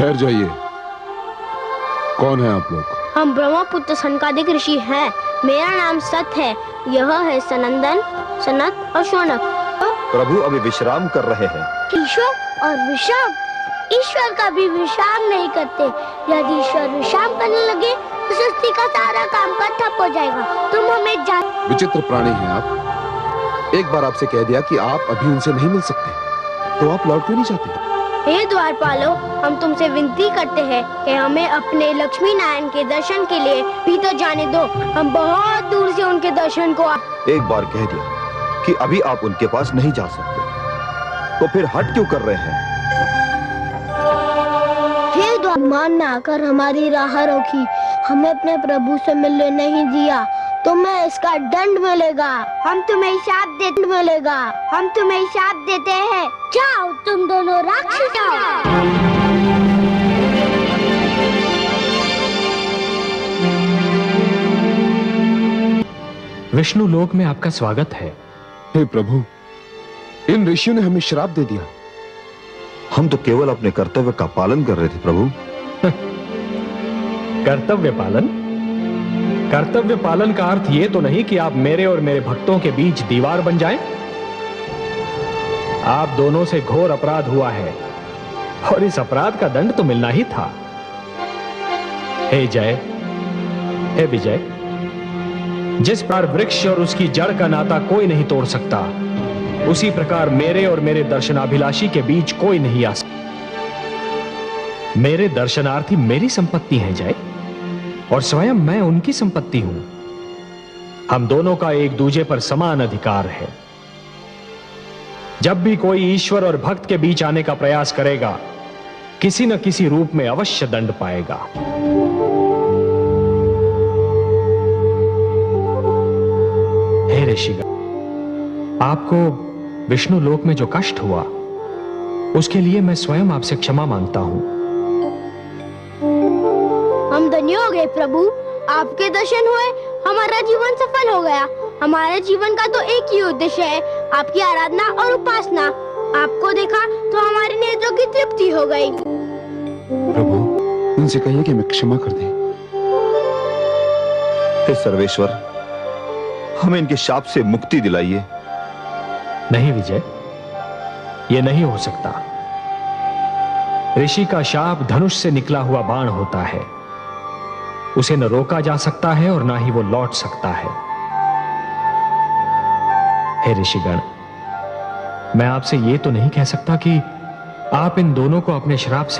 ठहर जाइए। कौन है आप लोग? हम ब्रह्मपुत्र सनकादिक ऋषि हैं। मेरा नाम सत है। यह है सनंदन, सनत और शौनक। प्रभु अभी विश्राम कर रहे हैं। ईश्वर और विश्राम? ईश्वर का भी विश्राम नहीं करते। यदि ईश्वर विश्राम करने लगे तो सृष्टि का सारा काम का ठप हो जाएगा। तुम हमें जान। विचित्र प्राणी हैं आप। एक बार आपसे कह दिया कि आप अभी उनसे नहीं मिल सकते, तो आप लौट क्यों नहीं जाते? हे द्वारपालो, हम तुमसे विनती करते हैं कि हमें अपने लक्ष्मी नारायण के दर्शन के लिए भीतर जाने दो। हम बहुत दूर से उनके दर्शन को एक बार कह दिया कि अभी आप उनके पास नहीं जा सकते, तो फिर हट क्यों कर रहे हैं? हे द्वारपाल ने आकर हमारी राह रोकी, हमें अपने प्रभु से मिलने नहीं दिया। तुम्हें इसका दंड मिलेगा। हम तुम्हें शाप देते हैं। जाओ तुम दोनों राक्षस जाओ। विष्णु लोक में आपका स्वागत है। हे प्रभु, इन ऋषियों ने हमें श्राप दे दिया। हम तो केवल अपने कर्तव्य का पालन कर रहे थे प्रभु। कर्तव्य पालन? कर्तव्य पालन का अर्थ यह तो नहीं कि आप मेरे और मेरे भक्तों के बीच दीवार बन जाएं। आप दोनों से घोर अपराध हुआ है और इस अपराध का दंड तो मिलना ही था। हे जय, हे विजय, जिस प्रकार वृक्ष और उसकी जड़ का नाता कोई नहीं तोड़ सकता, उसी प्रकार मेरे और मेरे दर्शनाभिलाषी के बीच कोई नहीं आ सकता। मेरे दर्शनार्थी मेरी संपत्ति हैं जय, और स्वयं मैं उनकी संपत्ति हूं। हम दोनों का एक दूसरे पर समान अधिकार है। जब भी कोई ईश्वर और भक्त के बीच आने का प्रयास करेगा, किसी न किसी रूप में अवश्य दंड पाएगा। हे ऋषिगण, आपको विष्णु लोक में जो कष्ट हुआ, उसके लिए मैं स्वयं आपसे क्षमा मांगता हूं। हम धन्य हो गए प्रभु, आपके दर्शन हुए, हमारा जीवन सफल हो गया। हमारे जीवन का तो एक ही उद्देश्य है, आपकी आराधना और उपासना। आपको देखा तो हमारे नेत्रों की तृप्ति हो गई। प्रभु, उनसे कहिए कि मैं क्षमा कर दें। हे सर्वेश्वर, हमें इनके शाप से मुक्ति दिलाइए। नहीं विजय, यह नहीं हो सकता। ऋषि का शाप धनुष से निकला हुआ बाण होता है। उसे न रोका जा सकता है और ना ही वो लौट सकता है। हे ऋषिगण, मैं आपसे यह तो नहीं कह सकता कि आप इन दोनों को अपने श्राप से